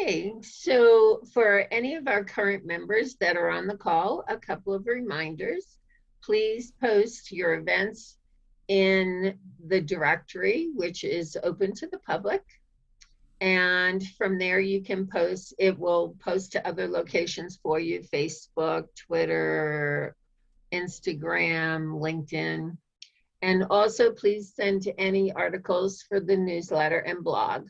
Okay, so for any of our current members that are on the call, a couple of reminders. Please post your events in the directory, which is open to the public. And from there you can post, it will post to other locations for you: Facebook, Twitter, Instagram, LinkedIn. And also please send any articles for the newsletter and blog.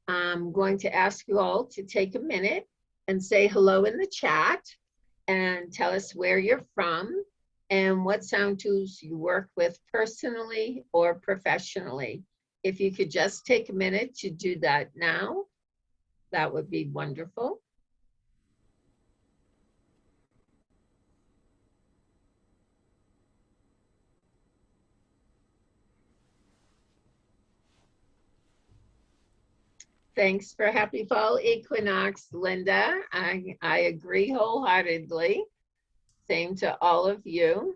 I'm going to ask you all to take a minute and say hello in the chat and tell us where you're from and what sound tools you work with personally or professionally. If you could just take a minute to do that now, that would be wonderful. Thanks for Happy Fall Equinox, Linda. I agree wholeheartedly. Same to all of you.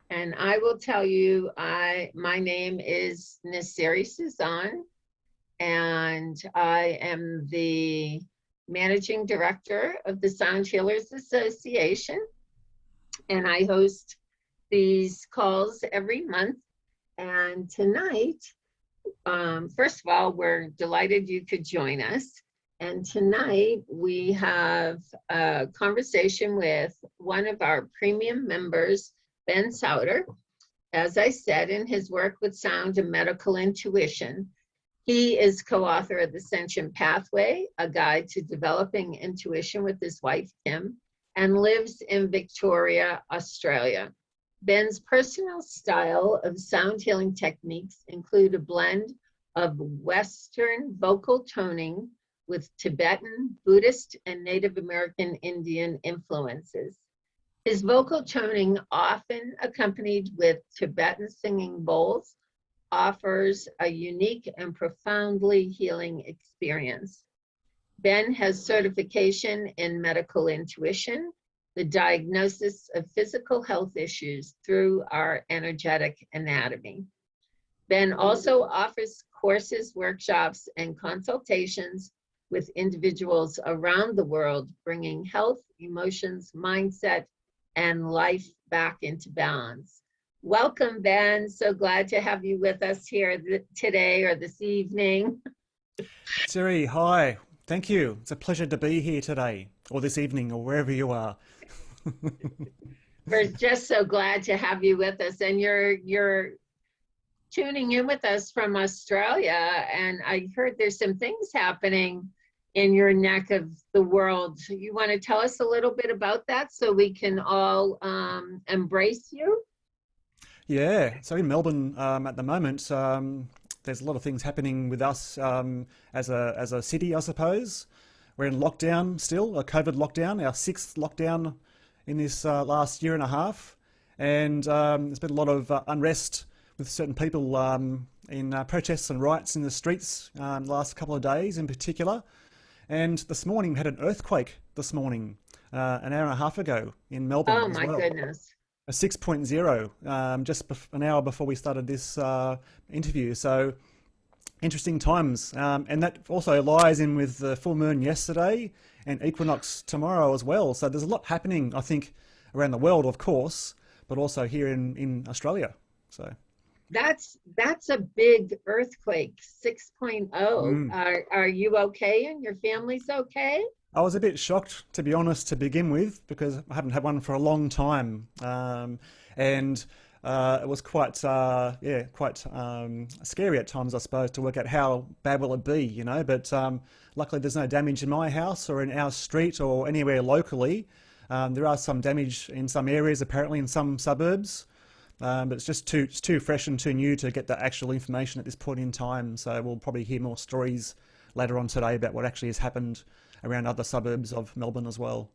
And I will tell you, my name is Nasiri Suzan, and I am the Managing Director of the Sound Healers Association. And I host these calls every month. And tonight, first of all, we're delighted you could join us. And tonight we have a conversation with one of our premium members, Ben Sowter. As I said, in his work with sound and medical intuition, he is co-author of the Sentient Pathway, a guide to developing intuition, with his wife, Kim, and lives in Victoria, Australia. Ben's personal style of sound healing techniques include a blend of Western vocal toning with Tibetan, Buddhist, and Native American Indian influences. His vocal toning, often accompanied with Tibetan singing bowls, offers a unique and profoundly healing experience. Ben has certification in medical intuition, the diagnosis of physical health issues through our energetic anatomy. Ben also offers courses, workshops, and consultations with individuals around the world, bringing health, emotions, mindset, and life back into balance. Welcome, Ben. So glad to have you with us here today or this evening. Siri, hi. Thank you. It's a pleasure to be here today, or this evening, or wherever you are. We're just so glad to have you with us, and you're tuning in with us from Australia, and I heard there's some things happening in your neck of the world. You want to tell us a little bit about that so we can all embrace you? Yeah, so in Melbourne at the moment, there's a lot of things happening with us as a city, I suppose. We're in lockdown still, a COVID lockdown, our sixth lockdown in this last year and a half. And there's been a lot of unrest with certain people in protests and riots in the streets the last couple of days in particular. And this morning we had an earthquake this morning, an hour and a half ago in Melbourne Oh as my well. goodness. A 6.0 just an hour before we started this interview. So interesting times. And that also lies in with the full moon yesterday and equinox tomorrow as well. So there's a lot happening, I think, around the world, of course, but also here in Australia. So That's a big earthquake, 6.0. mm. Are you okay and your family's okay? I was a bit shocked, to be honest, to begin with, because I haven't had one for a long time. And it was quite scary at times, I suppose, to work out how bad will it be, you know. But luckily there's no damage in my house or in our street or anywhere locally. There are some damage in some areas, apparently in some suburbs. But it's just too fresh and too new to get the actual information at this point in time. So we'll probably hear more stories later on today about what actually has happened around other suburbs of Melbourne as well.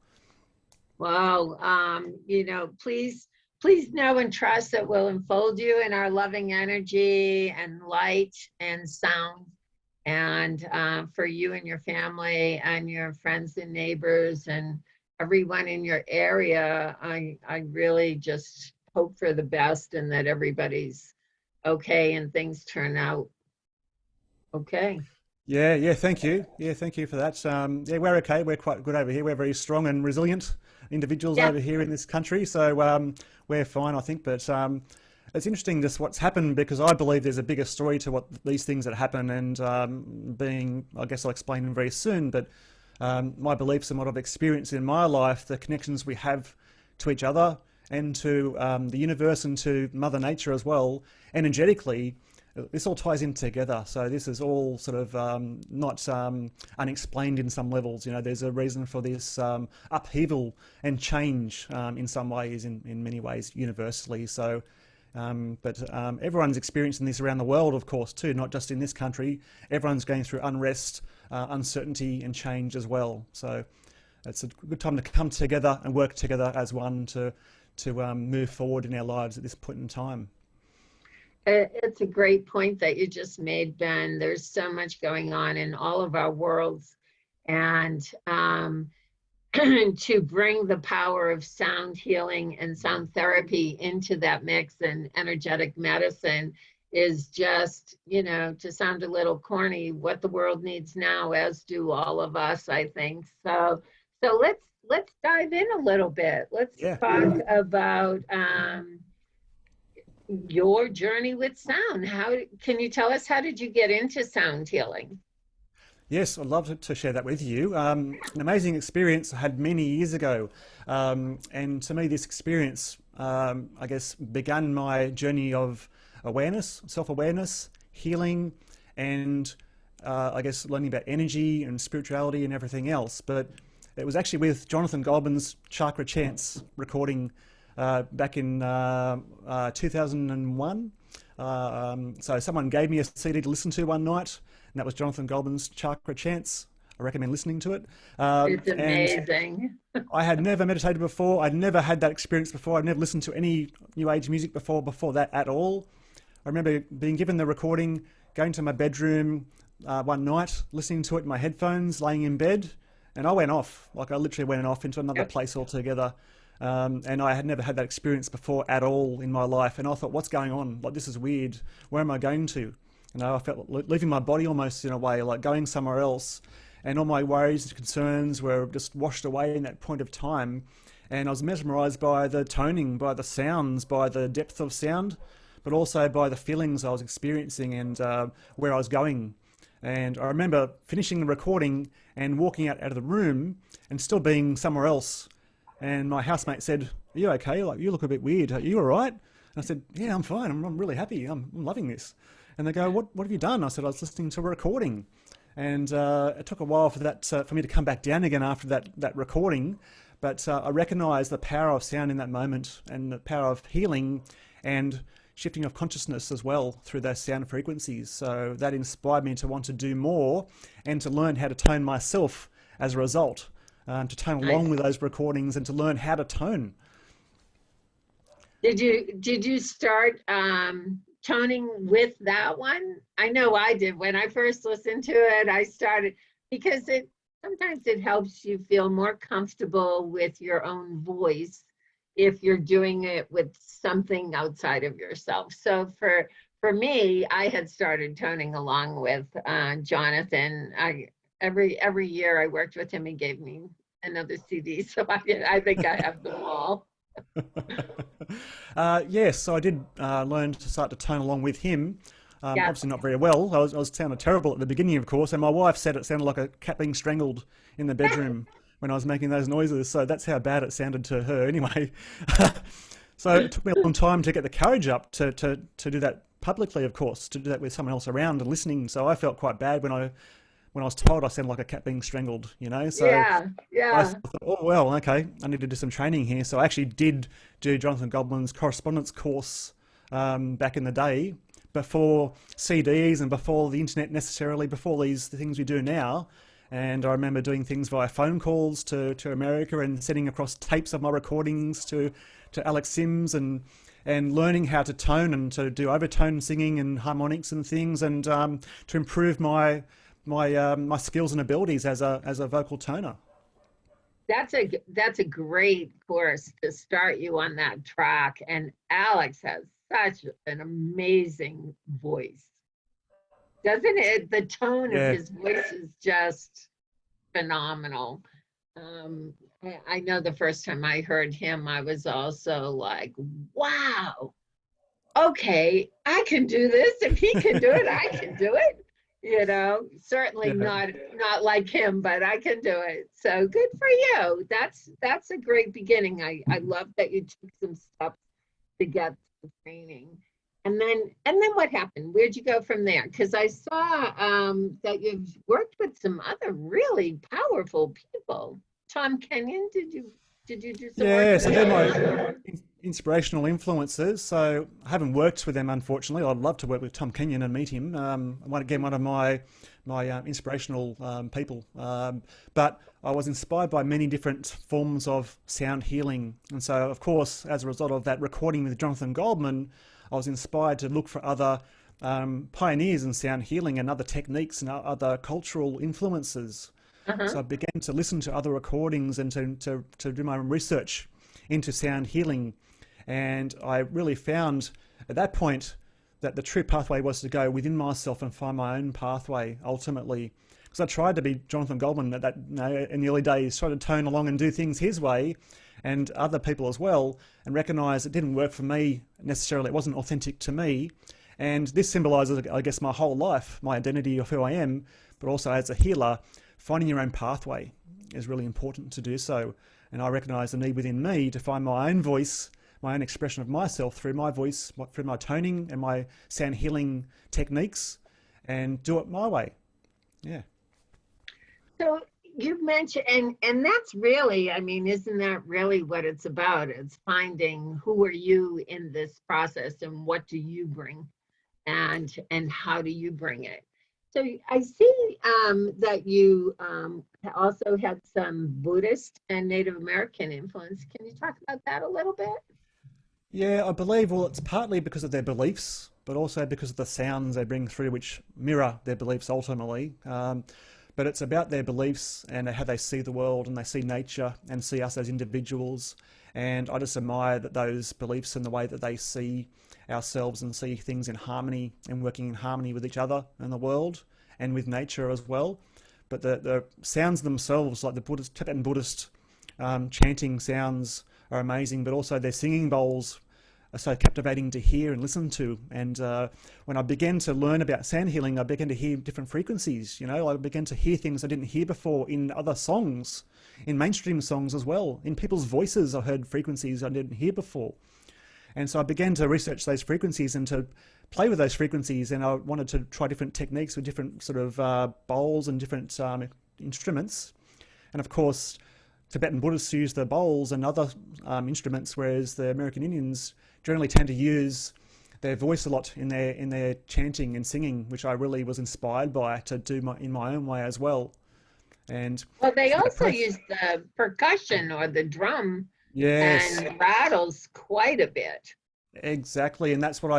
Well, you know, please know and trust that we'll enfold you in our loving energy and light and sound. And for you and your family and your friends and neighbors and everyone in your area, I really just hope for the best and that everybody's okay and things turn out Okay. Yeah, thank you. Yeah, thank you for that. Yeah, we're okay. We're quite good over here. We're very strong and resilient individuals Yeah. over here in this country, so we're fine, I think. But it's interesting just what's happened because I believe there's a bigger story to what these things that happen, and I guess I'll explain them very soon. But my beliefs and what I've experienced in my life, the connections we have to each other and to the universe and to Mother Nature as well, energetically, this all ties in together. So this is all sort of not unexplained in some levels. You know, there's a reason for this upheaval and change in some ways, in many ways, universally. So, but everyone's experiencing this around the world, of course, too, not just in this country. Everyone's going through unrest, uncertainty, and change as well. So it's a good time to come together and work together as one to move forward in our lives at this point in time. It's a great point that you just made, Ben. There's so much going on in all of our worlds. And to bring the power of sound healing and sound therapy into that mix and energetic medicine is just, to sound a little corny, what the world needs now, as do all of us, I think. So let's dive in a little bit. Let's Yeah. talk about your journey with sound. How can you tell us, how did you get into sound healing? Yes, I'd love to share that with you. An amazing experience I had many years ago. And to me, this experience, I guess, began my journey of awareness, self-awareness, healing, and I guess learning about energy and spirituality and everything else. But it was actually with Jonathan Goldman's Chakra Chants recording back in 2001. So someone gave me a CD to listen to one night, and that was Jonathan Goldman's Chakra Chants. I recommend listening to it. It's And amazing. I had never meditated before. I'd never had that experience before. I'd never listened to any New Age music before that at all. I remember being given the recording, going to my bedroom one night, listening to it in my headphones, laying in bed, and I went off. Like I literally went off into another Yep. place altogether. And I had never had that experience before at all in my life. And I thought, what's going on? Like, this is weird. Where am I going to? I felt like leaving my body almost in a way, like going somewhere else. And all my worries and concerns were just washed away in that point of time. And I was mesmerized by the toning, by the sounds, by the depth of sound, but also by the feelings I was experiencing and where I was going. And I remember finishing the recording and walking out of the room and still being somewhere else. And my housemate said, "Are you okay? Like, you look a bit weird. Are you all right?" And I said, "Yeah, I'm fine. I'm really happy. I'm loving this." And they go, "What have you done?" I said, "I was listening to a recording." And it took a while for that for me to come back down again after that recording. But I recognized the power of sound in that moment and the power of healing and shifting of consciousness as well through those sound frequencies. So that inspired me to want to do more and to learn how to tone myself as a result. To tone along Nice. with those recordings and to learn how to tone. Did you start toning with that one? I know I did. When I first listened to it, I started because it sometimes it helps you feel more comfortable with your own voice if you're doing it with something outside of yourself. So for me, I had started toning along with Jonathan. Every year I worked with him, he gave me another CD. So I think I have them all. Yes, so I did learn to start to tone along with him. Yeah. Obviously not very well. I was sounded terrible at the beginning, of course, and my wife said it sounded like a cat being strangled in the bedroom when I was making those noises. So that's how bad it sounded to her anyway. So it took me a long time to get the courage up to do that publicly, of course, to do that with someone else around and listening. So I felt quite bad when I was told I sounded like a cat being strangled, So Yeah, I yeah. thought, oh, well, okay, I need to do some training here. So I actually did do Jonathan Goldman's correspondence course back in the day, before CDs and before the internet necessarily, before the things we do now. And I remember doing things via phone calls to America and sending across tapes of my recordings to Alex Sims and learning how to tone and to do overtone singing and harmonics and things, and to improve my skills and abilities as a vocal toner. That's a great course to start you on that track. And Alex has such an amazing voice. doesn't it? The tone of Yeah, his voice is just phenomenal. Um, I know the first time I heard him, I was also like, wow, okay, I can do this. If he can do it, I can do it. You know, certainly yeah. not like him, but I can do it. So good for you. That's a great beginning. I love that you took some steps to get the training. And then what happened? Where'd you go from there? Because I saw that you've worked with some other really powerful people. Tom Kenyon, did you do some work Yeah, with so they're my him? inspirational influences. So I haven't worked with them, unfortunately. I'd love to work with Tom Kenyon and meet him. Again, one of my inspirational people. But I was inspired by many different forms of sound healing, and so of course, as a result of that recording with Jonathan Goldman, I was inspired to look for other pioneers in sound healing and other techniques and other cultural influences. Uh-huh. So I began to listen to other recordings and to do my own research into sound healing. And I really found at that point that the true pathway was to go within myself and find my own pathway ultimately. Because I tried to be Jonathan Goldman at that, in the early days, tried to tone along and do things his way and other people as well, and recognize it didn't work for me necessarily. It wasn't authentic to me. And this symbolizes, I guess, my whole life, my identity of who I am, but also as a healer, finding your own pathway is really important to do so. And I recognize the need within me to find my own voice, my own expression of myself through my voice, through my toning and my sound healing techniques, and do it my way. Yeah. So you mentioned, and that's really, I mean, isn't that really what it's about? It's finding who are you in this process and what do you bring and how do you bring it? So I see that you also had some Buddhist and Native American influence. Can you talk about that a little bit? Yeah, I believe, well, it's partly because of their beliefs, but also because of the sounds they bring through, which mirror their beliefs ultimately. But it's about their beliefs and how they see the world and they see nature and see us as individuals. And I just admire that those beliefs and the way that they see ourselves and see things in harmony and working in harmony with each other and the world and with nature as well. But the sounds themselves, like the Buddhist, Tibetan Buddhist chanting sounds, are amazing, but also their singing bowls are so captivating to hear and listen to. And when I began to learn about sound healing, I began to hear different frequencies. You know, I began to hear things I didn't hear before in other songs, in mainstream songs as well. In people's voices, I heard frequencies I didn't hear before. And so I began to research those frequencies and to play with those frequencies. And I wanted to try different techniques with different sort of bowls and different instruments. And of course, Tibetan Buddhists use the bowls and other instruments, whereas the American Indians generally tend to use their voice a lot in their chanting and singing, which I really was inspired by to do in my own way as well. And Well, they so also use the percussion or the drum yes, and rattles quite a bit. exactly, and that's what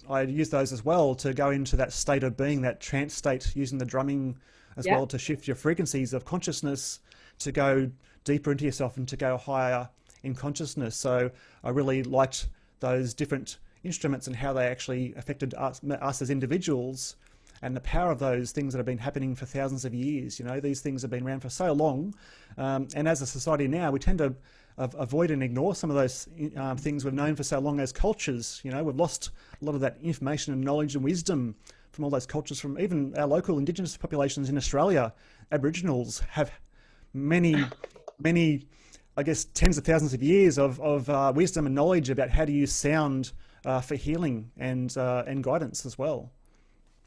I use those as well to go into that state of being, that trance state, using the drumming as Yep. well to shift your frequencies of consciousness to go deeper into yourself and to go higher in consciousness. So I really liked those different instruments and how they actually affected us as individuals, and the power of those things that have been happening for thousands of years. You know, these things have been around for so long, and as a society now, we tend to avoid and ignore some of those things we've known for so long as cultures. You know, we've lost a lot of that information and knowledge and wisdom from all those cultures, from even our local indigenous populations in Australia. Aboriginals have many, I guess, tens of thousands of years of wisdom and knowledge about how to use sound for healing and guidance as well.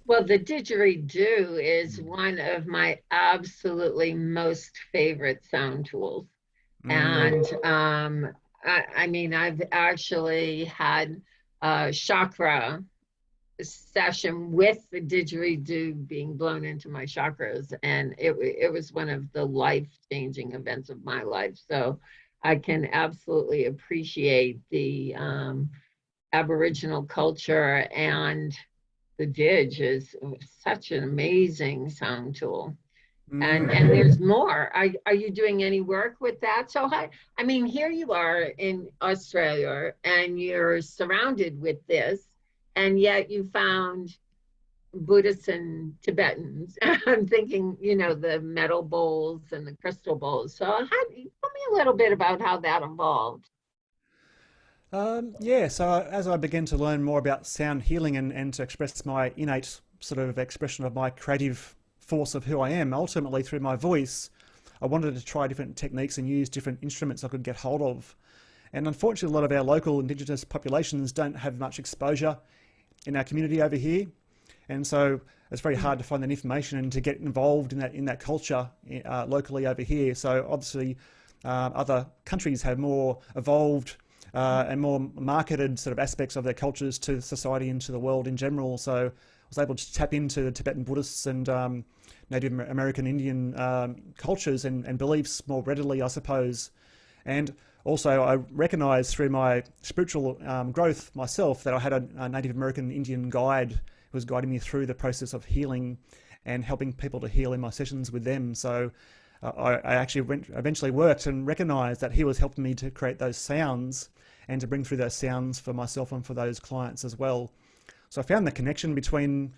Well, the didgeridoo is one of my absolutely most favorite sound tools. Mm, And I mean, I've actually had a chakra session with the didgeridoo being blown into my chakras, and it was one of the life-changing events of my life. So I can absolutely appreciate the Aboriginal culture, and the didge is such an amazing sound tool. And mm. there's more. Are you doing any work with that? So I mean, here you are in Australia and you're surrounded with this, and yet you found Buddhists and Tibetans. I'm thinking, the metal bowls and the crystal bowls. So tell me a little bit about how that evolved. Yeah, so as I began to learn more about sound healing and to express my innate sort of expression of my creative force of who I am, ultimately through my voice, I wanted to try different techniques and use different instruments I could get hold of. And unfortunately, a lot of our local Indigenous populations don't have much exposure in our community over here. And so it's very hard to find that information and to get involved in that culture locally over here. So obviously, other countries have more evolved and more marketed sort of aspects of their cultures to society and to the world in general. So I was able to tap into the Tibetan Buddhists and Native American Indian cultures and beliefs more readily, I suppose. And also, I recognised through my spiritual growth myself that I had a Native American Indian guide who was guiding me through the process of healing and helping people to heal in my sessions with them. So I actually eventually worked and recognised that he was helping me to create those sounds and to bring through those sounds for myself and for those clients as well. So I found the connection between,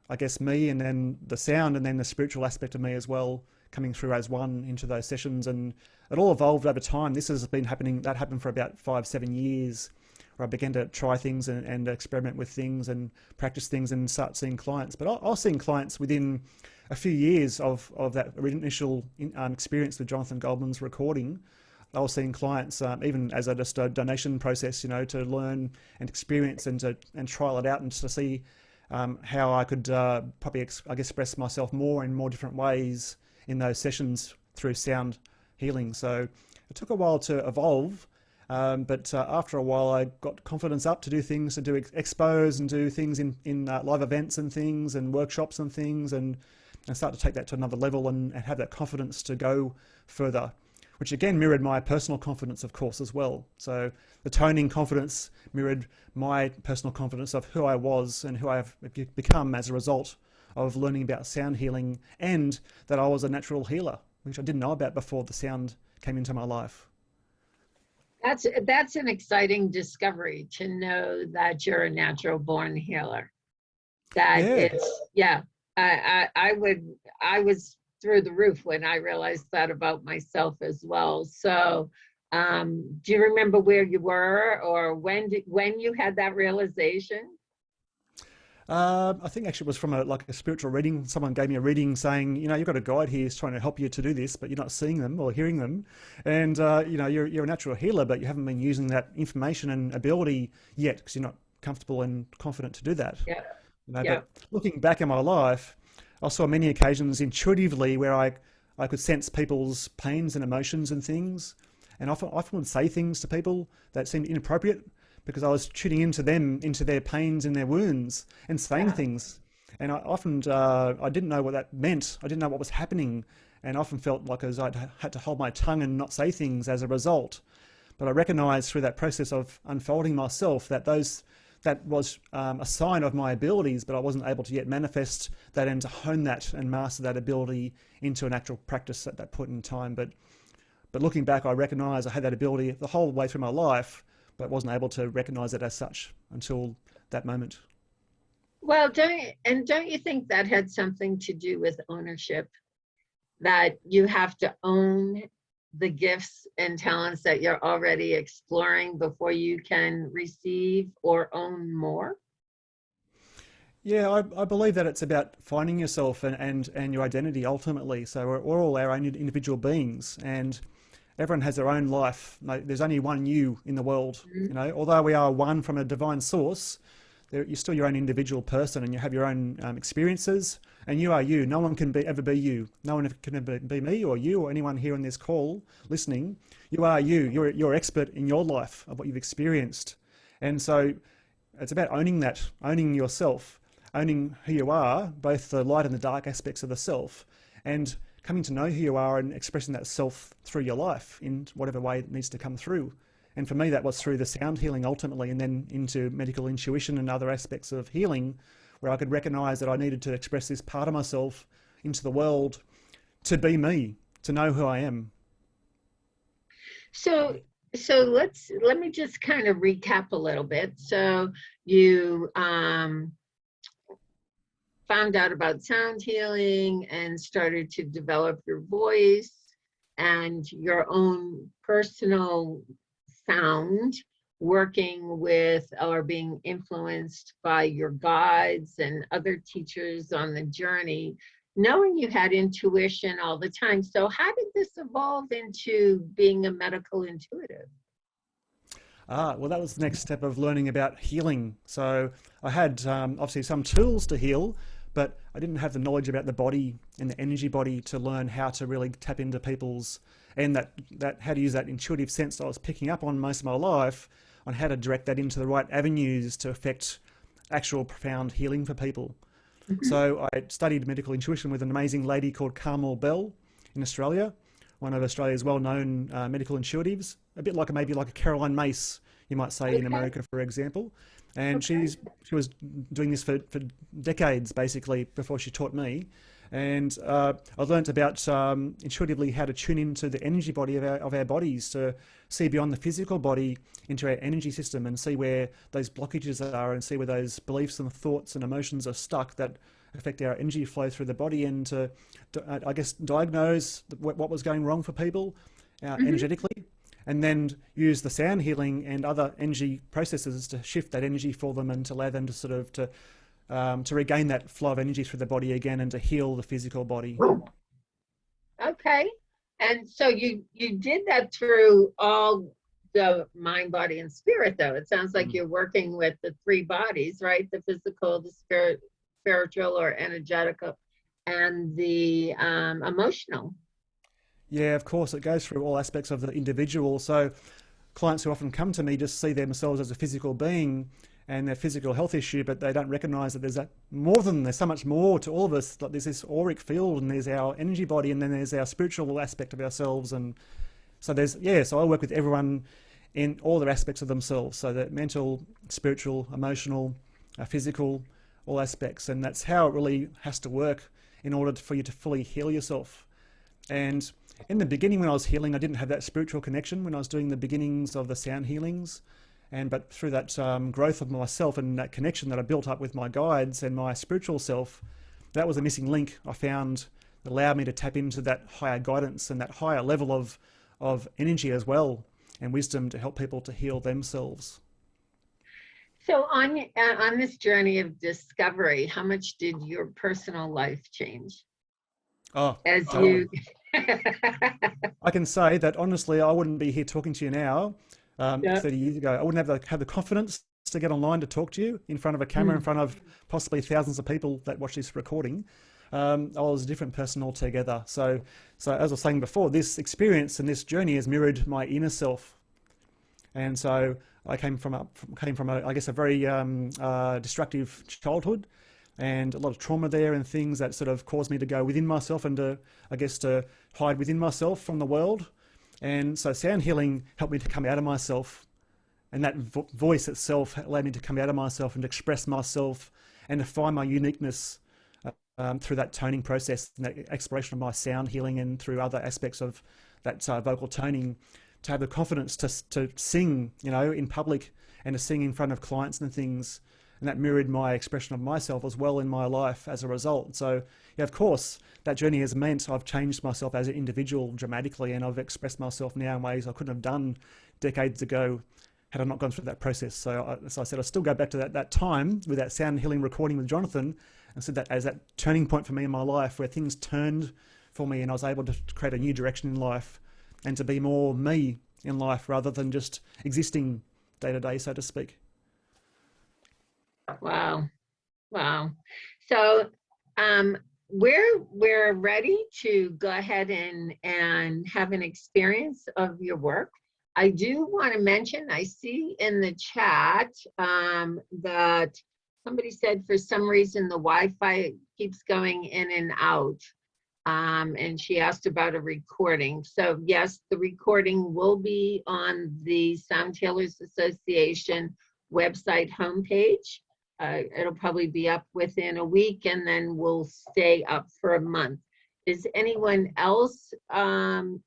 I guess, me and then the sound and then the spiritual aspect of me as well, coming through as one into those sessions. And it all evolved over time. This has been happening, that happened for about 5-7 years, where I began to try things and experiment with things and practice things and start seeing clients. But I was seeing clients within a few years of that initial experience with Jonathan Goldman's recording. I was seeing clients even as just a donation process, to learn and experience and trial it out and to see how I could probably express myself more in more different ways in those sessions through sound healing. So it took a while to evolve, but after a while I got confidence up to do things, to do expos and do things in live events and things and workshops and things, and start to take that to another level and have that confidence to go further, which again mirrored my personal confidence, of course, as well. So the toning confidence mirrored my personal confidence of who I was and who I have become as a result of learning about sound healing, and that I was a natural healer, which I didn't know about before the sound came into my life. That's an exciting discovery, to know that you're a natural born healer. That Yeah. it's, yeah, I was through the roof when I realized that about myself as well. So do you remember where you were, or when you had that realization? I think actually it was from a spiritual reading. Someone gave me a reading saying, you've got a guide here who's trying to help you to do this, but you're not seeing them or hearing them. And, you're a natural healer, but you haven't been using that information and ability yet because you're not comfortable and confident to do that. Yeah, yeah. But looking back in my life, I saw many occasions intuitively where I could sense people's pains and emotions and things. And often would say things to people that seemed inappropriate, because I was tuning into them, into their pains and their wounds, and saying things. And I often, I didn't know what that meant. I didn't know what was happening. And I often felt like I had to hold my tongue and not say things as a result. But I recognized through that process of unfolding myself that that was a sign of my abilities, but I wasn't able to yet manifest that and to hone that and master that ability into an actual practice at that point in time. But looking back, I recognise I had that ability the whole way through my life, but wasn't able to recognise it as such until that moment. Well, don't you think that had something to do with ownership? That you have to own the gifts and talents that you're already exploring before you can receive or own more? Yeah, I believe that it's about finding yourself and your identity ultimately. So we're all our own individual beings, and everyone has their own life. There's only one you in the world. Although we are one from a divine source, you're still your own individual person, and you have your own experiences, and you are you. No one can ever be you. No one can ever be me or you or anyone here on this call listening. You are you. You're expert in your life of what you've experienced. And so it's about owning that, owning yourself, owning who you are, both the light and the dark aspects of the self, and coming to know who you are and expressing that self through your life in whatever way it needs to come through. And for me, that was through the sound healing ultimately, and then into medical intuition and other aspects of healing, where I could recognize that I needed to express this part of myself into the world to be me, to know who I am. So let me just kind of recap a little bit. So you found out about sound healing and started to develop your voice and your own personal sound, working with or being influenced by your guides and other teachers on the journey, knowing you had intuition all the time. So how did this evolve into being a medical intuitive? Well, that was the next step of learning about healing. So I had obviously some tools to heal, but I didn't have the knowledge about the body and the energy body to learn how to really tap into people's, and that how to use that intuitive sense that I was picking up on most of my life, on how to direct that into the right avenues to affect actual profound healing for people. So I studied medical intuition with an amazing lady called Carmel Bell in Australia, one of Australia's well-known medical intuitives, a bit like maybe like a Caroline Mace, you might say, in America, for example. And she was doing this for decades, basically, before she taught me. And I learnt about intuitively how to tune into the energy body of our bodies, to see beyond the physical body into our energy system and see where those blockages are, and see where those beliefs and thoughts and emotions are stuck that affect our energy flow through the body, and to I guess, diagnose what was going wrong for people energetically, and then use the sound healing and other energy processes to shift that energy for them and to allow them to sort of to regain that flow of energy through the body again and to heal the physical body. Okay. And so you did that through all the mind, body, and spirit, though. It sounds like you're working with the three bodies, right? The physical, the spiritual or energetical, and the emotional. Yeah, of course, it goes through all aspects of the individual. So clients who often come to me just see themselves as a physical being and their physical health issue, but they don't recognize that there's so much more to all of us. Like, there's this auric field, and there's our energy body, and then there's our spiritual aspect of ourselves. And so so I work with everyone in all their aspects of themselves. So that mental, spiritual, emotional, physical, all aspects. And that's how it really has to work in order for you to fully heal yourself. And in the beginning, when I was healing, I didn't have that spiritual connection when I was doing the beginnings of the sound healings. But through that growth of myself and that connection that I built up with my guides and my spiritual self, that was a missing link I found that allowed me to tap into that higher guidance and that higher level of energy as well, and wisdom to help people to heal themselves. So on this journey of discovery, how much did your personal life change? You I can say that honestly, I wouldn't be here talking to you now 30 years ago. I wouldn't have the confidence to get online to talk to you in front of a camera, in front of possibly thousands of people that watch this recording. I was a different person altogether. So as I was saying before, this experience and this journey has mirrored my inner self. And so I came from I guess a very destructive childhood, and a lot of trauma there, and things that sort of caused me to go within myself and to hide within myself from the world. And so sound healing helped me to come out of myself, and that voice itself allowed me to come out of myself and to express myself and to find my uniqueness through that toning process and that exploration of my sound healing, and through other aspects of that vocal toning, to have the confidence to sing, in public, and to sing in front of clients and things. And that mirrored my expression of myself as well in my life as a result. So, yeah, of course, that journey has meant I've changed myself as an individual dramatically, and I've expressed myself now in ways I couldn't have done decades ago had I not gone through that process. So I said I still go back to that time with that sound healing recording with Jonathan, and said that as that turning point for me in my life, where things turned for me and I was able to create a new direction in life and to be more me in life rather than just existing day to day, so to speak. Wow. So we're ready to go ahead and have an experience of your work. I do want to mention, I see in the chat that somebody said for some reason the Wi-Fi keeps going in and out. And she asked about a recording. So yes, the recording will be on the Sound Healers Association website homepage. It'll probably be up within a week, and then we'll stay up for a month. Is anyone else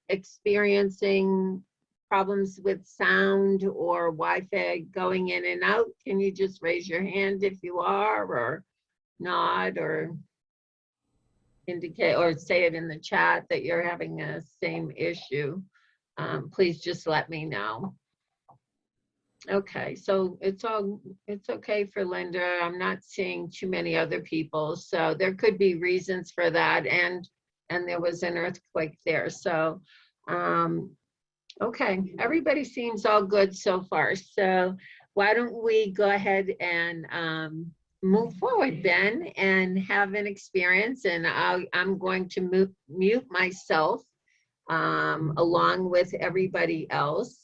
experiencing problems with sound or Wi-Fi going in and out? Can you just raise your hand if you are, or nod or indicate or say it in the chat that you're having the same issue. Please just let me know. Okay, so it's okay for Linda. I'm not seeing too many other people, so there could be reasons for that, and there was an earthquake there. So okay, everybody seems all good so far. So why don't we go ahead and move forward, Ben, and have an experience, and I'm going to mute myself along with everybody else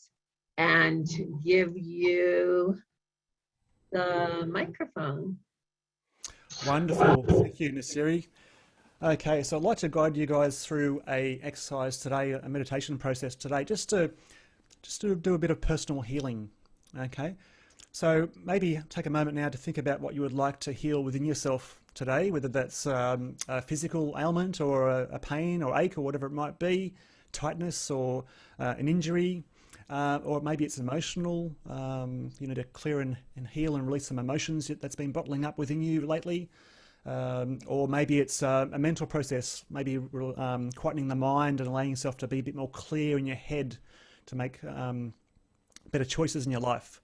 and give you the microphone. Wonderful. Thank you, Nasiri. Okay, so I'd like to guide you guys through a exercise today, a meditation process today, just to do a bit of personal healing. Okay, so maybe take a moment now to think about what you would like to heal within yourself today, whether that's a physical ailment or a pain or ache or whatever it might be, tightness or an injury. Or maybe it's emotional, you know, to clear and heal and release some emotions that's been bottling up within you lately. Or maybe it's a mental process, maybe quietening the mind and allowing yourself to be a bit more clear in your head to make better choices in your life.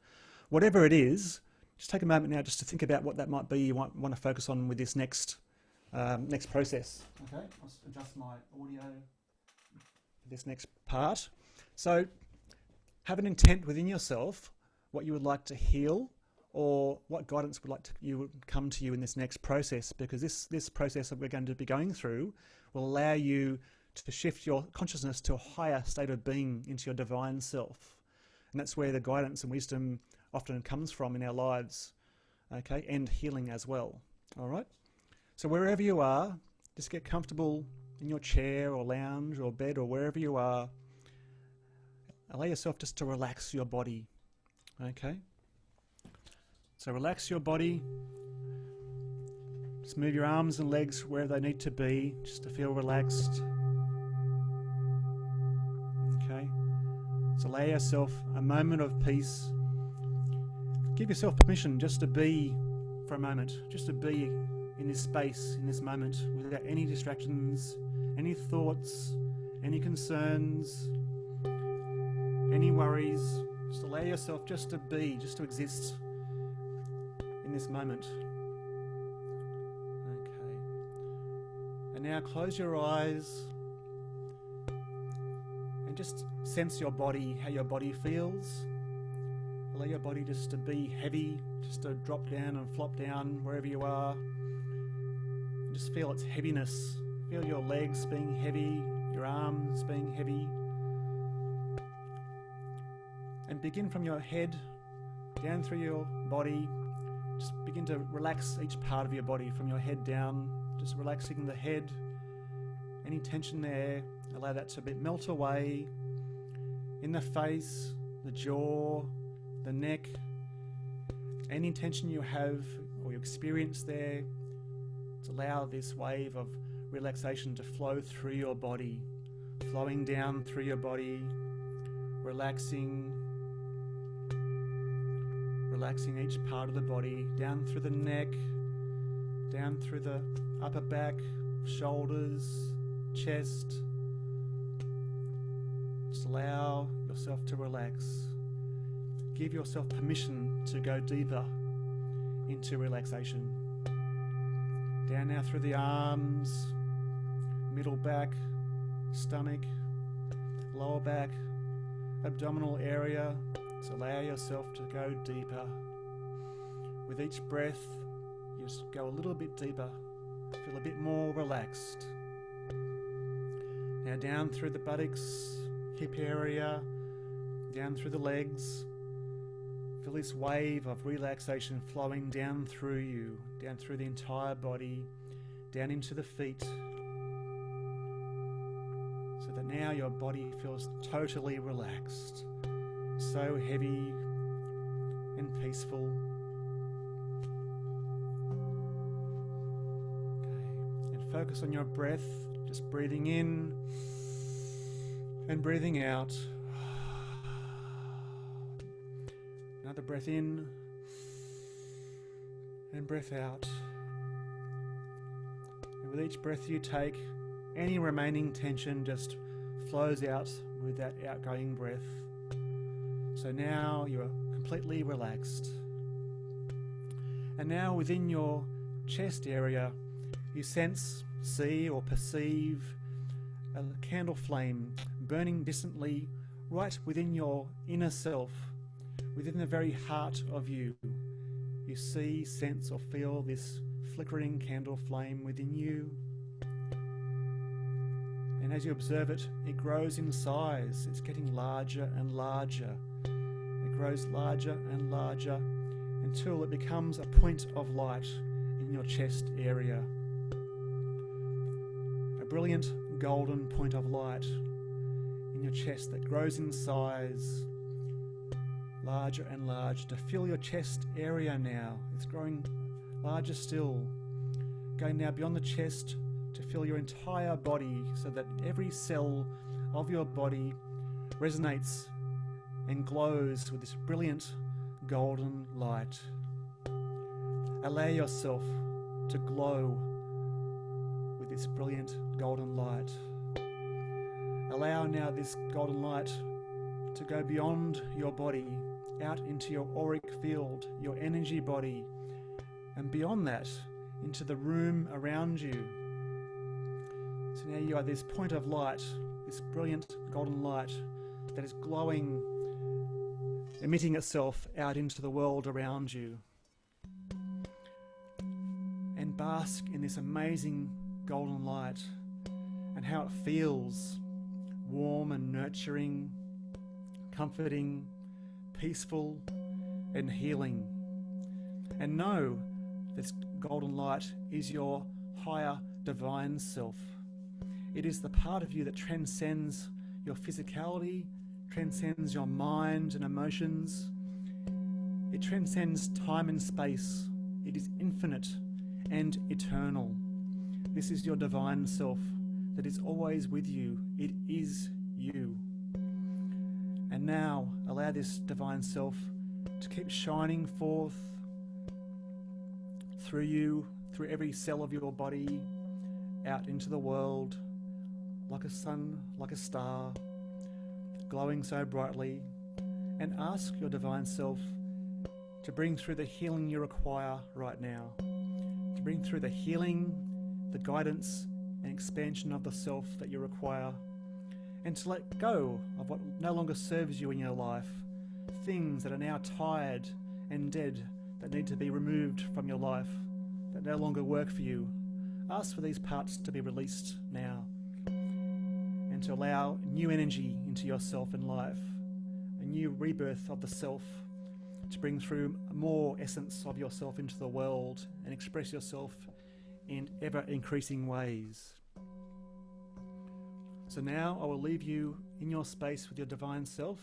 Whatever it is, just take a moment now just to think about what that might be you want to focus on with this next process. Okay, I'll adjust my audio for this next part. So have an intent within yourself, what you would like to heal, or what guidance would come to you in this next process, because this process that we're going to be going through will allow you to shift your consciousness to a higher state of being, into your divine self. And that's where the guidance and wisdom often comes from in our lives, okay, and healing as well. All right? So wherever you are, just get comfortable in your chair or lounge or bed or wherever you are. Allow yourself just to relax your body, okay? So relax your body. Just move your arms and legs where they need to be, just to feel relaxed. Okay? So allow yourself a moment of peace. Give yourself permission just to be for a moment, just to be in this space, in this moment, without any distractions, any thoughts, any concerns, any worries. Just allow yourself just to be, just to exist in this moment. Okay. And now close your eyes and just sense your body, how your body feels. Allow your body just to be heavy, just to drop down and flop down wherever you are. And just feel its heaviness. Feel your legs being heavy, your arms being heavy. And begin from your head down through your body. Just begin to relax each part of your body from your head down. Just relaxing the head. Any tension there, allow that to melt away. In the face, the jaw, the neck. Any tension you have or you experience there, to allow this wave of relaxation to flow through your body. Flowing down through your body, relaxing each part of the body, down through the neck, down through the upper back, shoulders, chest. Just allow yourself to relax. Give yourself permission to go deeper into relaxation. Down now through the arms, middle back, stomach, lower back, abdominal area. So allow yourself to go deeper. With each breath, you just go a little bit deeper. Feel a bit more relaxed. Now down through the buttocks, hip area, down through the legs. Feel this wave of relaxation flowing down through you, down through the entire body, down into the feet. So that now your body feels totally relaxed. So heavy and peaceful. Okay. And focus on your breath, just breathing in and breathing out. Another breath in and breath out. With each breath you take, any remaining tension just flows out with that outgoing breath. So now you're completely relaxed. And now within your chest area, you sense, see or perceive a candle flame burning distantly right within your inner self, within the very heart of you. You see, sense or feel this flickering candle flame within you. And as you observe it, it grows in size. It's getting larger and larger. It grows larger and larger until it becomes a point of light in your chest area. A brilliant golden point of light in your chest that grows in size, larger and larger, to fill your chest area now. It's growing larger still, going now beyond the chest to fill your entire body, so that every cell of your body resonates and glows with this brilliant golden light. Allow yourself to glow with this brilliant golden light. Allow now this golden light to go beyond your body, out into your auric field, your energy body, and beyond that, into the room around you. So now you are this point of light, this brilliant golden light that is glowing, emitting itself out into the world around you. And bask in this amazing golden light and how it feels warm and nurturing, comforting, peaceful and healing. And know this golden light is your higher divine self. It is the part of you that transcends your physicality, transcends your mind and emotions. It transcends time and space. It is infinite and eternal. This is your divine self that is always with you. It is you. And now allow this divine self to keep shining forth through you, through every cell of your body, out into the world, like a sun, like a star, glowing so brightly. And ask your divine self to bring through the healing you require right now, to bring through the healing, the guidance and expansion of the self that you require, and to let go of what no longer serves you in your life, things that are now tired and dead that need to be removed from your life, that no longer work for you. Ask for these parts to be released now, and to allow new energy into yourself and life, a new rebirth of the self, to bring through more essence of yourself into the world and express yourself in ever-increasing ways. So now I will leave you in your space with your divine self,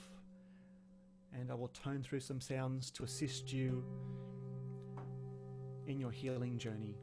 and I will tone through some sounds to assist you in your healing journey.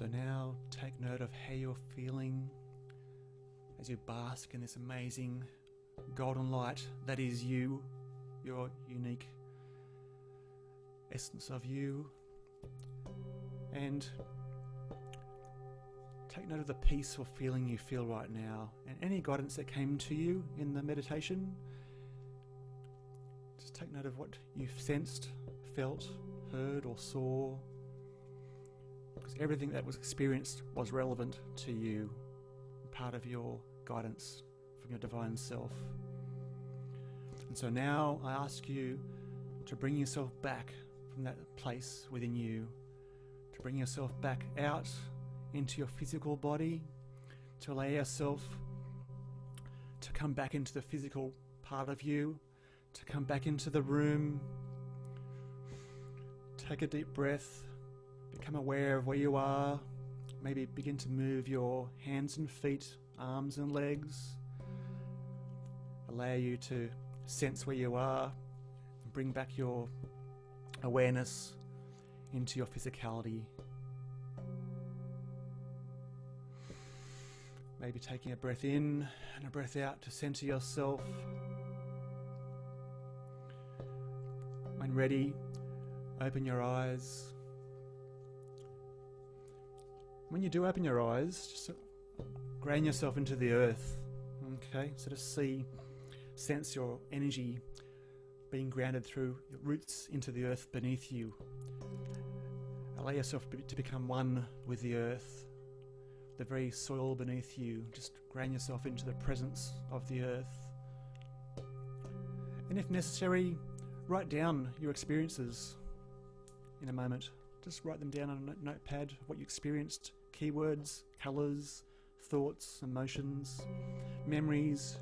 So now take note of how you're feeling as you bask in this amazing golden light that is you, your unique essence of you. And take note of the peaceful feeling you feel right now, and any guidance that came to you in the meditation. Just take note of what you've sensed, felt, heard or saw, because everything that was experienced was relevant to you, part of your guidance from your divine self. And so now I ask you to bring yourself back from that place within you, to bring yourself back out into your physical body, to allow yourself to come back into the physical part of you, to come back into the room. Take a deep breath, become aware of where you are, maybe begin to move your hands and feet, arms and legs. Allow you to sense where you are, and bring back your awareness into your physicality. Maybe taking a breath in and a breath out to center yourself. When ready, open your eyes. When you do open your eyes, just ground yourself into the earth. Okay, sort of sense your energy being grounded through your roots into the earth beneath you. Allow yourself to become one with the earth, the very soil beneath you. Just ground yourself into the presence of the earth. And if necessary, write down your experiences in a moment. Just write them down on a notepad, what you experienced, keywords, colours, thoughts, emotions, memories,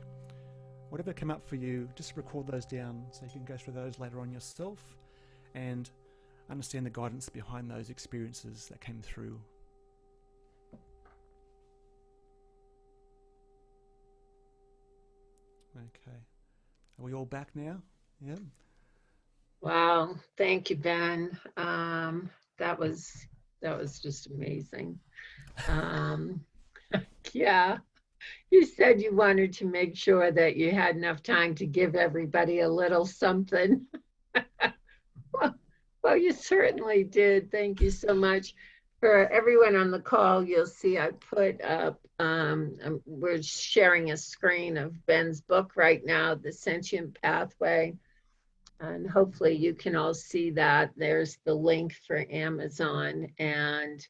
whatever come up for you. Just record those down so you can go through those later on yourself and understand the guidance behind those experiences that came through. Okay. Are we all back now? Yeah. Wow, thank you, Ben. That was just amazing. Yeah, you said you wanted to make sure that you had enough time to give everybody a little something. Well, you certainly did. Thank you so much. For everyone on the call, you'll see I put up, we're sharing a screen of Ben's book right now, The Sentient Pathway. And hopefully you can all see that. There's the link for Amazon. And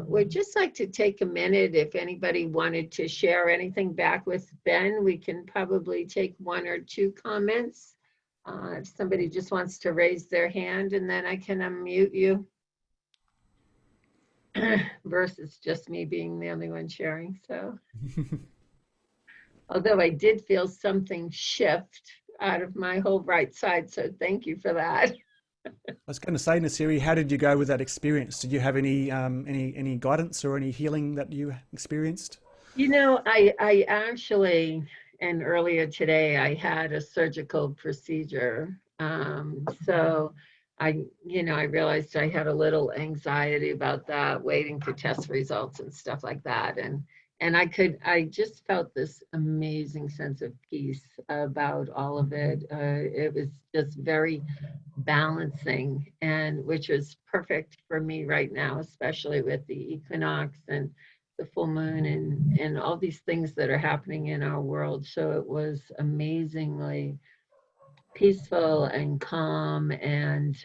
we'd just like to take a minute. If anybody wanted to share anything back with Ben, we can probably take one or two comments. If somebody just wants to raise their hand, and then I can unmute you. Versus just me being the only one sharing. So, although I did feel something shift out of my whole right side, so thank you for that. I was going to say, Nasiri, how did you go with that experience? Did you have any guidance or any healing that you experienced? You know, I actually, and earlier today, I had a surgical procedure. So I realized I had a little anxiety about that, waiting for test results and stuff like that. And I just felt this amazing sense of peace about all of it. It was just very balancing, and which is perfect for me right now, especially with the equinox and the full moon and all these things that are happening in our world. So it was amazingly peaceful and calm, and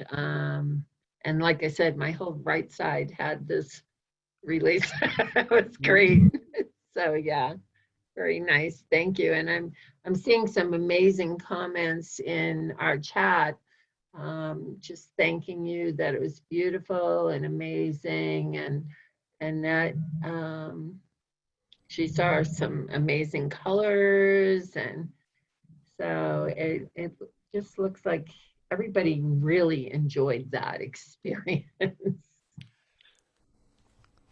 like I said, my whole right side had this release. It was great. So yeah, very nice. Thank you. And I'm seeing some amazing comments in our chat. Just thanking you that it was beautiful and amazing, and that she saw some amazing colors, and so it just looks like everybody really enjoyed that experience.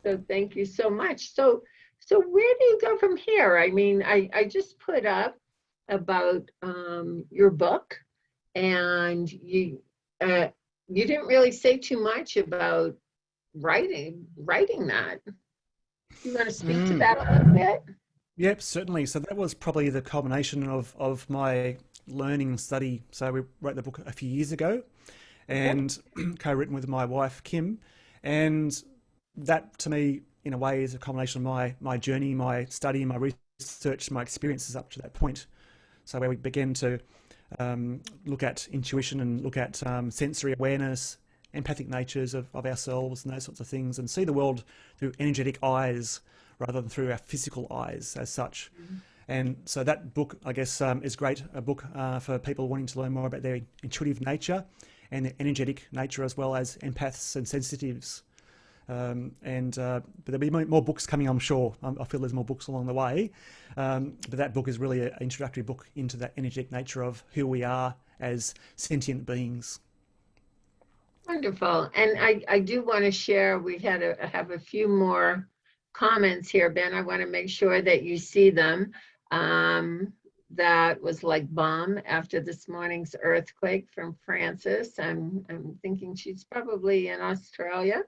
So thank you so much. So where do you go from here? I mean, I just put up about your book, and you didn't really say too much about writing that. You want to speak to that a little bit? Yep, certainly. So that was probably the culmination of my learning and study. So we wrote the book a few years ago Okay. and co-written with my wife, Kim. And that to me, in a way, is a culmination of my journey, my study, my research, my experiences up to that point. So where we began to look at intuition and look at sensory awareness, empathic natures of ourselves and those sorts of things, and see the world through energetic eyes rather than through our physical eyes as such. And so that book, I guess, is great, a book for people wanting to learn more about their intuitive nature and their energetic nature, as well as empaths and sensitives. But there'll be more books coming, I'm sure. I feel there's more books along the way. But that book is really an introductory book into that energetic nature of who we are as sentient beings. Wonderful. And I do want to share, we have a few more comments here, Ben. I want to make sure that you see them. That was like bomb after this morning's earthquake from Francis. I'm thinking she's probably in Australia.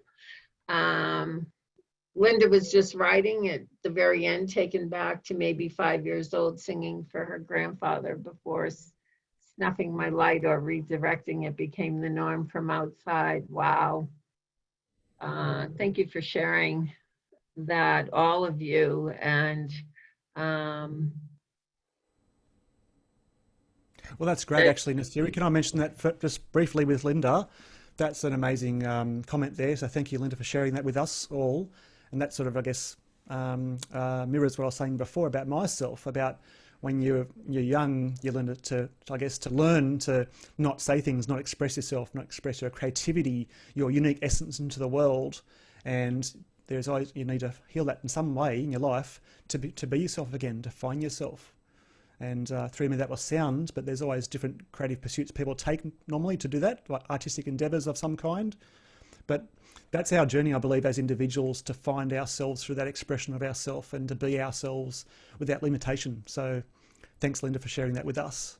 Linda was just writing at the very end, taken back to maybe 5 years old, singing for her grandfather before snuffing my light or redirecting it became the norm from outside. Wow. Thank you for sharing that, all of you. And Well, that's great, actually, Nasiri. Can I mention that just briefly with Linda? That's an amazing comment there. So thank you, Linda, for sharing that with us all. And that sort of, I guess, mirrors what I was saying before about myself, about when you're young, you learn to learn to not say things, not express yourself, not express your creativity, your unique essence into the world. And there's always, you need to heal that in some way in your life to be yourself again, to find yourself. And through me, that was sound, but there's always different creative pursuits people take normally to do that, like artistic endeavors of some kind. But that's our journey, I believe, as individuals, to find ourselves through that expression of ourself and to be ourselves without limitation. So thanks, Linda, for sharing that with us.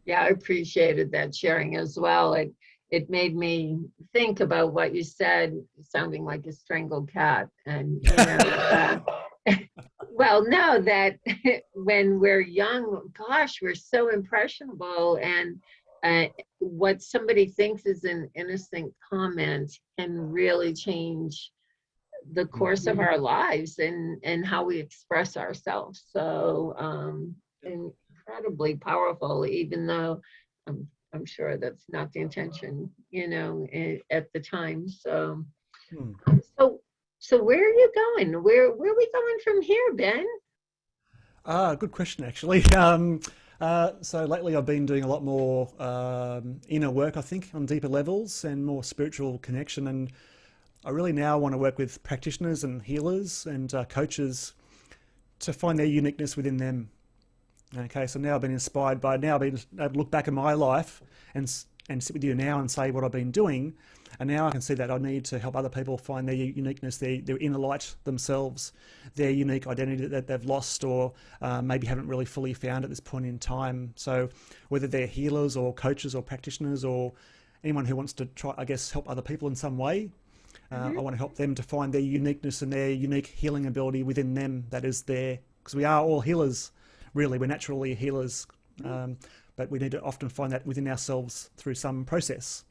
yeah, I appreciated that sharing as well. It made me think about what you said, sounding like a strangled cat. And, you know, well, no, that when we're young, gosh, we're so impressionable. And what somebody thinks is an innocent comment can really change the course of our lives and how we express ourselves. So incredibly powerful, even though I'm sure that's not the intention, you know, at the time. So, so, so where are you going? Where are we going from here, Ben? Good question, actually. So lately I've been doing a lot more inner work, I think, on deeper levels and more spiritual connection. And I really now want to work with practitioners and healers and coaches to find their uniqueness within them. Okay, so now I've been inspired by now being able to look back at my life and sit with you now and say what I've been doing. And now I can see that I need to help other people find their uniqueness, their inner light themselves, their unique identity that they've lost or maybe haven't really fully found at this point in time. So whether they're healers or coaches or practitioners or anyone who wants to try, I guess, help other people in some way, I want to help them to find their uniqueness and their unique healing ability within them that is there. Because we are all healers, really. We're naturally healers. But we need to often find that within ourselves through some process.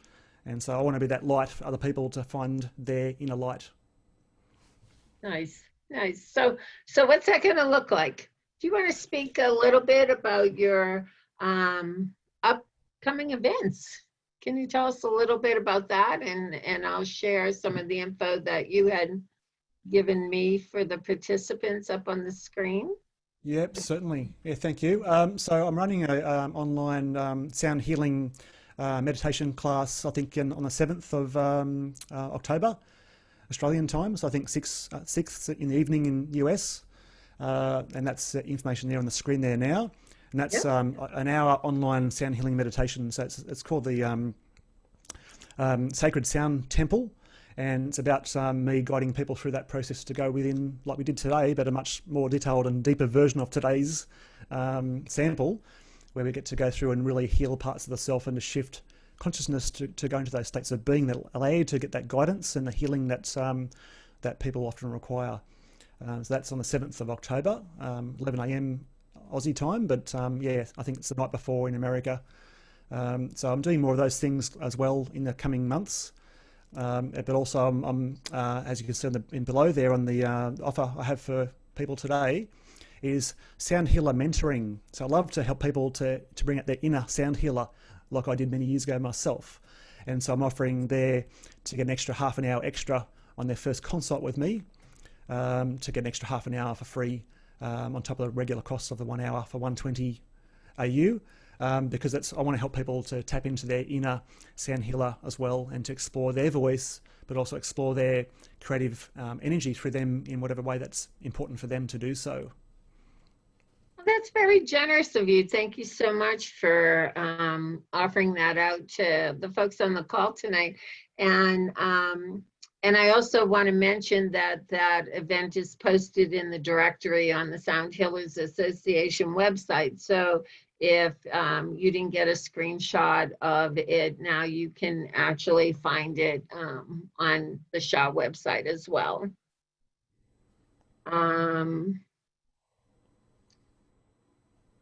And so I want to be that light for other people to find their inner light. Nice, nice. So what's that going to look like? Do you want to speak a little bit about your upcoming events? Can you tell us a little bit about that? And I'll share some of the info that you had given me for the participants up on the screen. Yep, certainly. Yeah, thank you. So I'm running a online sound healing meditation class, I think on the 7th of October, Australian time. So I think 6th in the evening in US. And that's information there on the screen there now. And that's an hour online sound healing meditation. So it's called the Sacred Sound Temple. And it's about me guiding people through that process to go within, like we did today, but a much more detailed and deeper version of today's sample, where we get to go through and really heal parts of the self and to shift consciousness to go into those states of being that allow you to get that guidance and the healing that people often require. So that's on the 7th of October, 11 a.m. Aussie time, but yeah, I think it's the night before in America. So I'm doing more of those things as well in the coming months. But also I'm as you can see in below there on the offer I have for people today is sound healer mentoring. So I love to help people to bring out their inner sound healer like I did many years ago myself. And so I'm offering there to get an extra half an hour extra on their first consult with me, to get an extra half an hour for free on top of the regular cost of the 1 hour for 120 AU. Because I want to help people to tap into their inner sound healer as well and to explore their voice, but also explore their creative energy through them in whatever way that's important for them to do so. Well, that's very generous of you. Thank you so much for offering that out to the folks on the call tonight. And I also want to mention that that event is posted in the directory on the Sound Healers Association website. So if you didn't get a screenshot of it, now you can actually find it on the SHA website as well.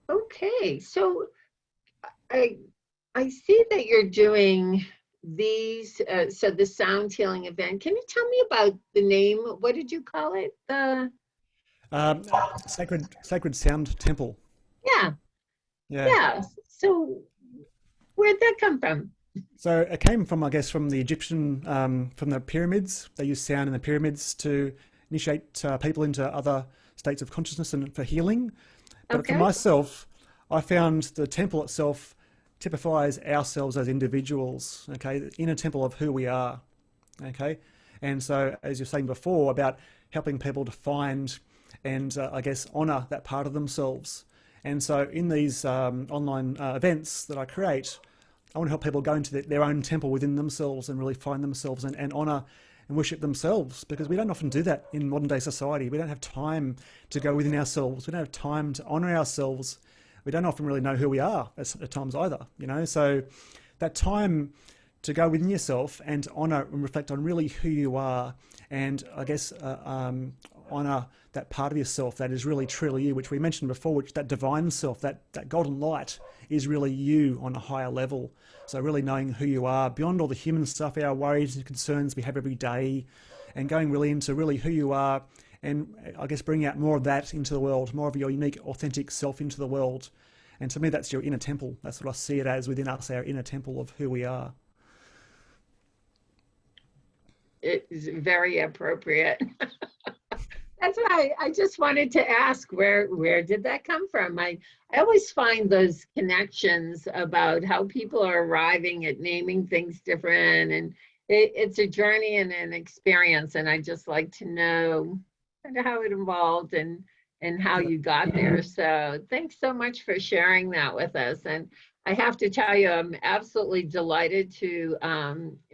Okay, so I see that you're doing these, so the sound healing event. Can you tell me about the name? What did you call it? The Sacred Sound Temple. Yeah. Yeah. So where'd that come from? So it came from, I guess, from the Egyptian, from the pyramids. They used sound in the pyramids to initiate people into other states of consciousness and for healing. But for myself, I found the temple itself typifies ourselves as individuals, okay, the inner temple of who we are, okay? And so, as you're saying before, about helping people to find and, I guess, honour that part of themselves. And so in these online events that I create, I want to help people go into their own temple within themselves and really find themselves and honour and worship themselves, because we don't often do that in modern day society. We don't have time to go within ourselves. We don't have time to honour ourselves. We don't often really know who we are at times either, you know. So that time to go within yourself and to honour and reflect on really who you are, and I guess honour that part of yourself that is really truly you, which we mentioned before, which that divine self, that golden light is really you on a higher level. So really knowing who you are beyond all the human stuff, our worries and concerns we have every day, and going really into really who you are, and I guess bringing out more of that into the world, more of your unique, authentic self into the world. And to me, that's your inner temple. That's what I see it as within us, our inner temple of who we are. It is very appropriate. That's why I just wanted to ask, where did that come from? I always find those connections about how people are arriving at naming things different, and it's a journey and an experience, and I just like to know kind of how it evolved and how you got there. So thanks so much for sharing that with us. And I have to tell you, I'm absolutely delighted to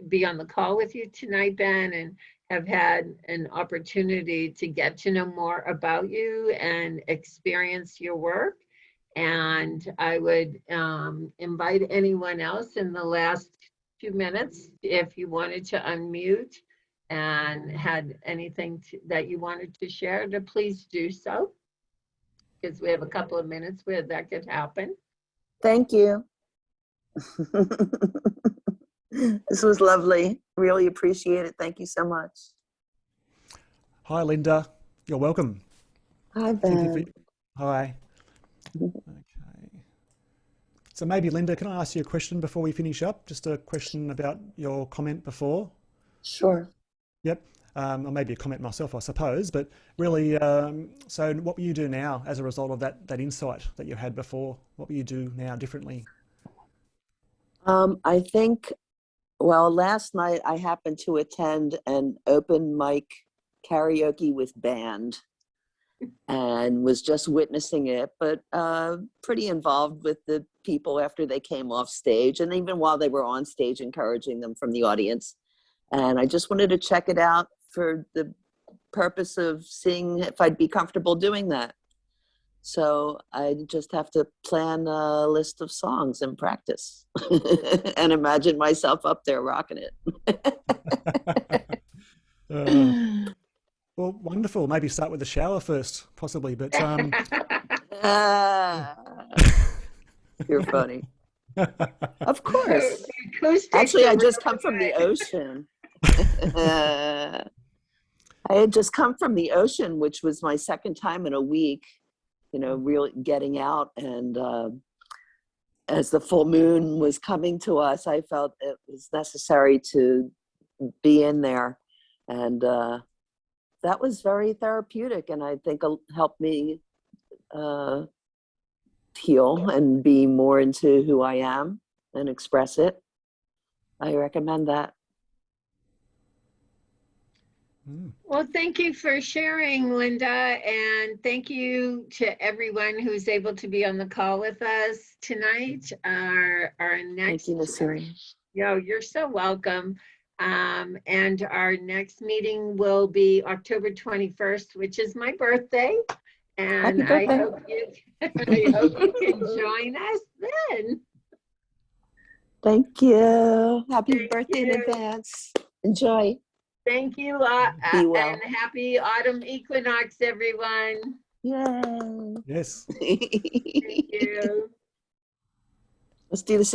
be on the call with you tonight, Ben, and have had an opportunity to get to know more about you and experience your work. And I would invite anyone else in the last few minutes, if you wanted to unmute and had anything that you wanted to share, to please do so, because we have a couple of minutes where that could happen. Thank you. This was lovely. Really appreciate it. Thank you so much. Hi, Linda. You're welcome. Hi, Ben. Hi. Okay. So maybe, Linda, can I ask you a question before we finish up? Just a question about your comment before. Sure. Yep. Or maybe a comment myself, I suppose. But really, so what will you do now as a result of that insight that you had before? What will you do now differently? I think, well, last night I happened to attend an open mic karaoke with band and was just witnessing it, but pretty involved with the people after they came off stage, and even while they were on stage, encouraging them from the audience. And I just wanted to check it out for the purpose of seeing if I'd be comfortable doing that. So I just have to plan a list of songs and practice and imagine myself up there rocking Uh, it. well, wonderful. Maybe start with the shower first, possibly. But Ah, you're funny. Of course. Acoustics Actually, are I just really come from the good. ocean. I had just come from the ocean, which was my second time in a week, really getting out. And as the full moon was coming to us, I felt it was necessary to be in there. And that was very therapeutic. And I think helped me heal and be more into who I am and express it. I recommend that. Well, thank you for sharing, Linda, and thank you to everyone who's able to be on the call with us tonight. Our next, Thank you, Nasiri. you're so welcome. And our next meeting will be October 21st, which is my birthday. And Happy birthday. I hope you can join us then. Thank you. Happy Thank birthday in you. advance. Enjoy. Thank you, Be well. and happy autumn equinox, everyone. Yay. yes. Thank you. Let's do this.